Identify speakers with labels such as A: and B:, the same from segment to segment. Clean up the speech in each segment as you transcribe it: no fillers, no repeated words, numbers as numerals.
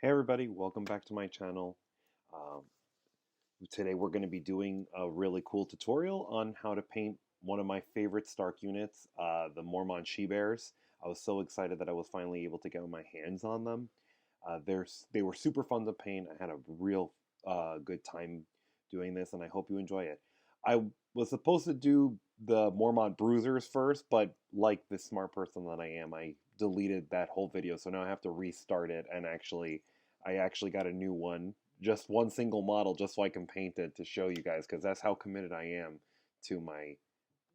A: Hey everybody, welcome back to my channel. Um, Today we're going to be doing a really cool tutorial on how to paint one of my favorite Stark units, the Mormont She-Bears. I was so excited that I was finally able to get my hands on them. They were super fun to paint. I had a real good time doing this, and I hope you enjoy it. I was supposed to do the Mormont Bruisers first, but like the smart person that I am, I deleted that whole video, so now I have to restart it, and I actually got a new one, just one single model, just so I can paint it to show you guys, because that's how committed I am to my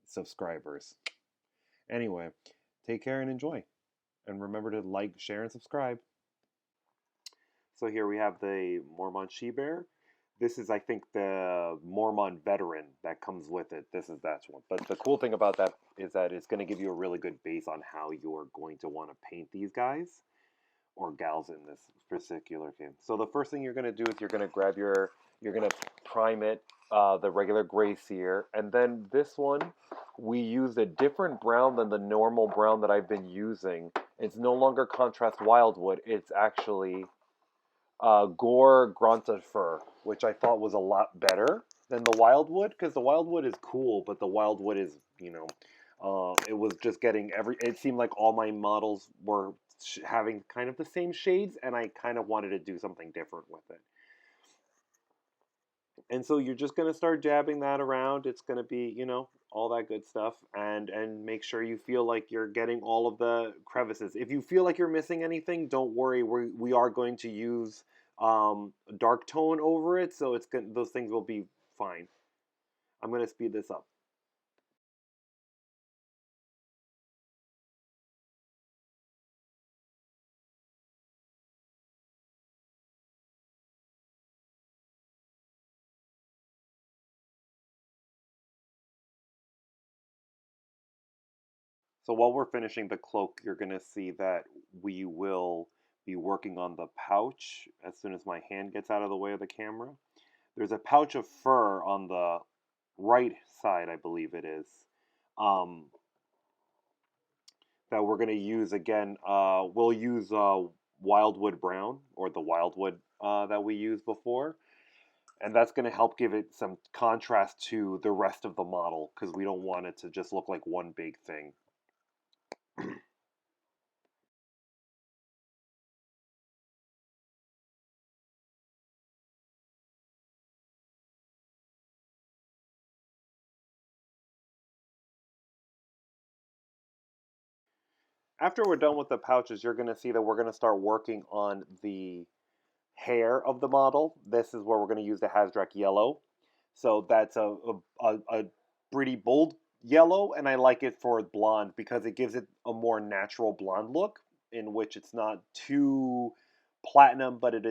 A: subscribers. Anyway, take care and enjoy. And remember to like, share, and subscribe. So here we have the Mormont She-Bear. This is, I think, the Mormont Veteran that comes with it. This is that one. But the cool thing about that is that it's going to give you a really good base on how you're going to want to paint these guys, or gals in this particular game. So the first thing you're going to do is you're going to you're going to prime it, the regular gray Seer, and then this one, we used a different brown than the normal brown that I've been using. It's no longer contrast Wyldwood, it's actually Gore-Grunta fur, which I thought was a lot better than the Wyldwood, because the Wyldwood is cool, but the Wyldwood is, it was just getting it seemed like all my models were having kind of the same shades, and I kind of wanted to do something different with it. And so you're just going to start jabbing that around. It's going to be, all that good stuff, and make sure you feel like you're getting all of the crevices. If you feel like you're missing anything, don't worry. We are going to use dark tone over it, so those things will be fine. I'm going to speed this up. So while we're finishing the cloak, you're going to see that we will be working on the pouch as soon as my hand gets out of the way of the camera. There's a pouch of fur on the right side, I believe it is, um, that we're going to use again. We'll use Wyldwood Brown, or the Wyldwood that we used before. And that's going to help give it some contrast to the rest of the model, because we don't want it to just look like one big thing. After we're done with the pouches, you're going to see that we're going to start working on the hair of the model. This is where we're going to use the Hazdreg yellow. So that's a pretty bold yellow, and I like it for blonde because it gives it a more natural blonde look, in which it's not too platinum, but it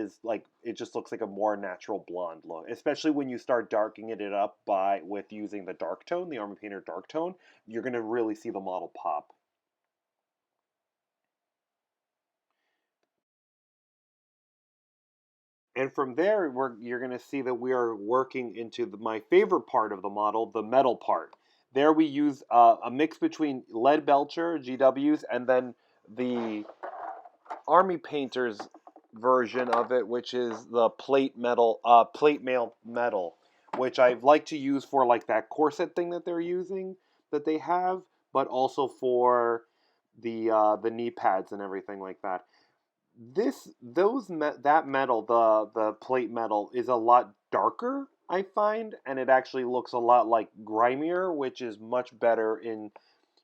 A: just looks like a more natural blonde look. Especially when you start darkening it up with using the dark tone, the Armor Painter dark tone, you're going to really see the model pop. And from there, you're going to see that we are working into my favorite part of the model, the metal part. There we use a mix between lead belcher, GWs, and then the Army Painter's version of it, which is the plate mail metal, which I like to use for like that corset thing that they're using, that they have, but also for the knee pads and everything like that. That metal, the plate metal, is a lot darker, I find, and it actually looks a lot like grimier, which is much better in,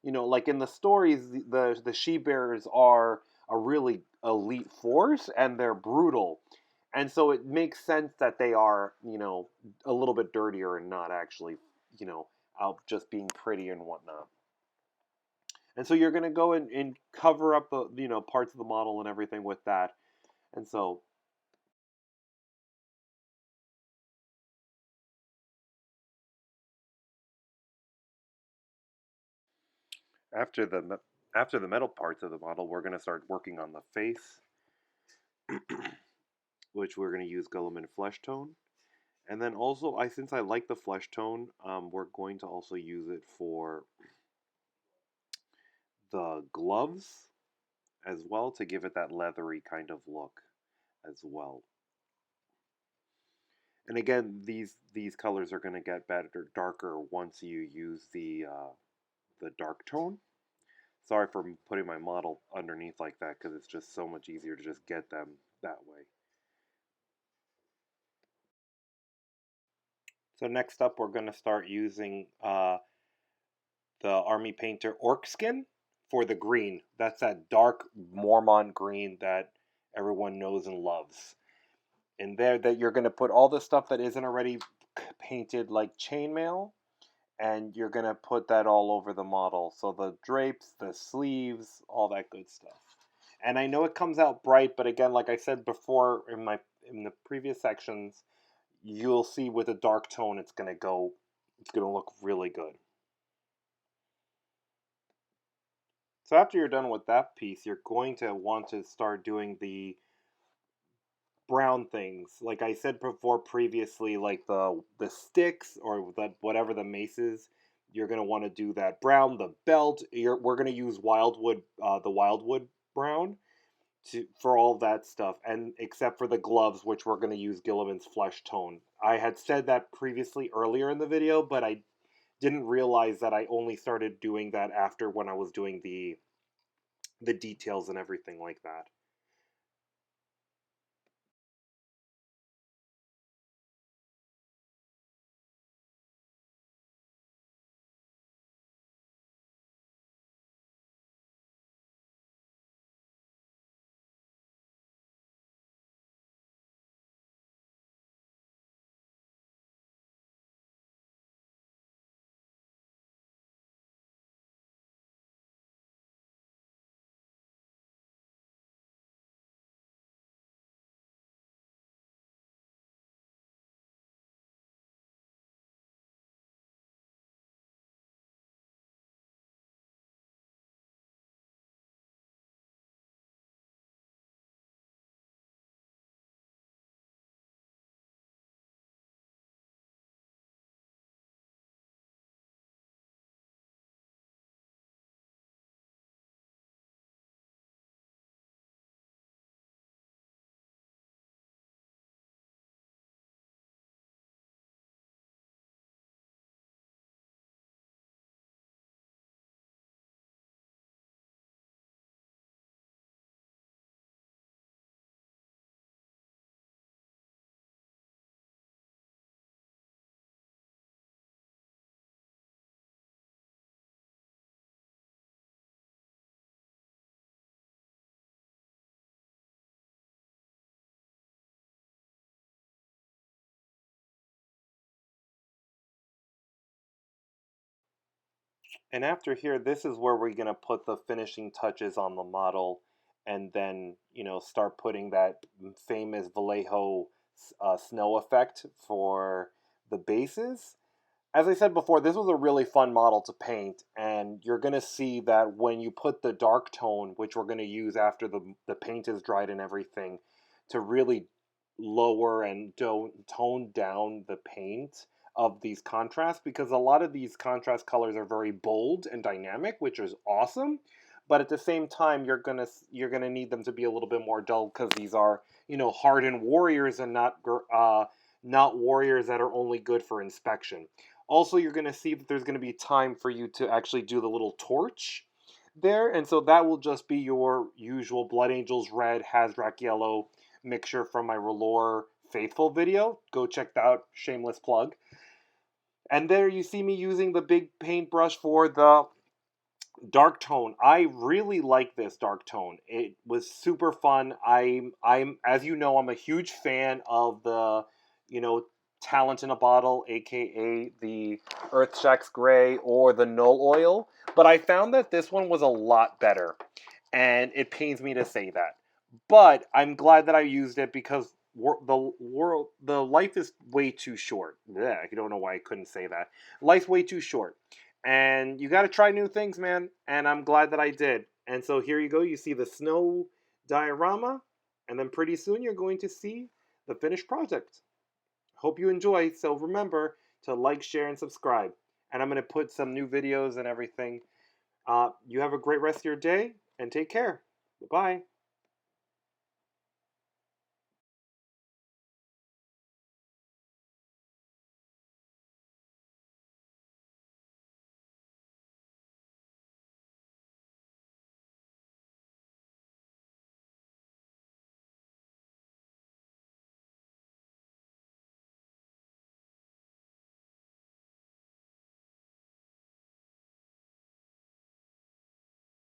A: like in the stories, the she bears are a really elite force, and they're brutal, and so it makes sense that they are, a little bit dirtier and not actually, out just being pretty and whatnot. And so you're going to go and cover up the, parts of the model and everything with that. And so after the metal parts of the model, we're going to start working on the face, which we're going to use Guilliman flesh tone. And then also, since I like the flesh tone, we're going to also use it for the gloves as well, to give it that leathery kind of look. as well. And again, these colors are going to get better, darker once you use the dark tone. Sorry for putting my model underneath like that because it's just so much easier to just get them that way. So next up, we're going to start using the Army Painter Orc Skin for the green. That's that dark Mormont green that everyone knows and loves. In there, that you're going to put all the stuff that isn't already painted, like chainmail, and you're going to put that all over the model. So the drapes, the sleeves, all that good stuff. And I know it comes out bright, but again, like I said before in the previous sections, you'll see with a dark tone it's going to look really good. So after you're done with that piece, you're going to want to start doing the brown things. Like I said before previously, like the sticks or whatever the maces, you're going to want to do that brown. The belt, we're going to use Wyldwood, the Wyldwood brown for all that stuff, and except for the gloves, which we're going to use Guilliman's flesh tone. I had said that previously earlier in the video, but I didn't realize that I only started doing that after when I was doing the details and everything like that. And after here, this is where we're going to put the finishing touches on the model, and then, start putting that famous Vallejo snow effect for the bases. As I said before, this was a really fun model to paint, and you're going to see that when you put the dark tone, which we're going to use after the paint is dried and everything, to really lower and tone down the paint of these contrasts, because a lot of these contrast colors are very bold and dynamic, which is awesome. But at the same time, you're gonna need them to be a little bit more dull because these are hardened warriors and not warriors that are only good for inspection. Also, you're going to see that there's going to be time for you to actually do the little torch there. And so that will just be your usual Blood Angels Red, Hazdreg Yellow mixture from my R'hllor Faithful video. Go check that out. Shameless plug. And there you see me using the big paintbrush for the dark tone. I really like this dark tone. It was super fun. I'm as you know, I'm a huge fan of the, talent in a bottle, aka the Earthshax Gray or the Null Oil. But I found that this one was a lot better, and it pains me to say that. But I'm glad that I used it because the life is way too short. Yeah, you don't know why I couldn't say that. Life's way too short. And you got to try new things, man. And I'm glad that I did. And so here you go. You see the snow diorama. And then pretty soon you're going to see the finished project. Hope you enjoy. So remember to like, share, and subscribe. And I'm going to put some new videos and everything. You have a great rest of your day and take care. Bye-bye.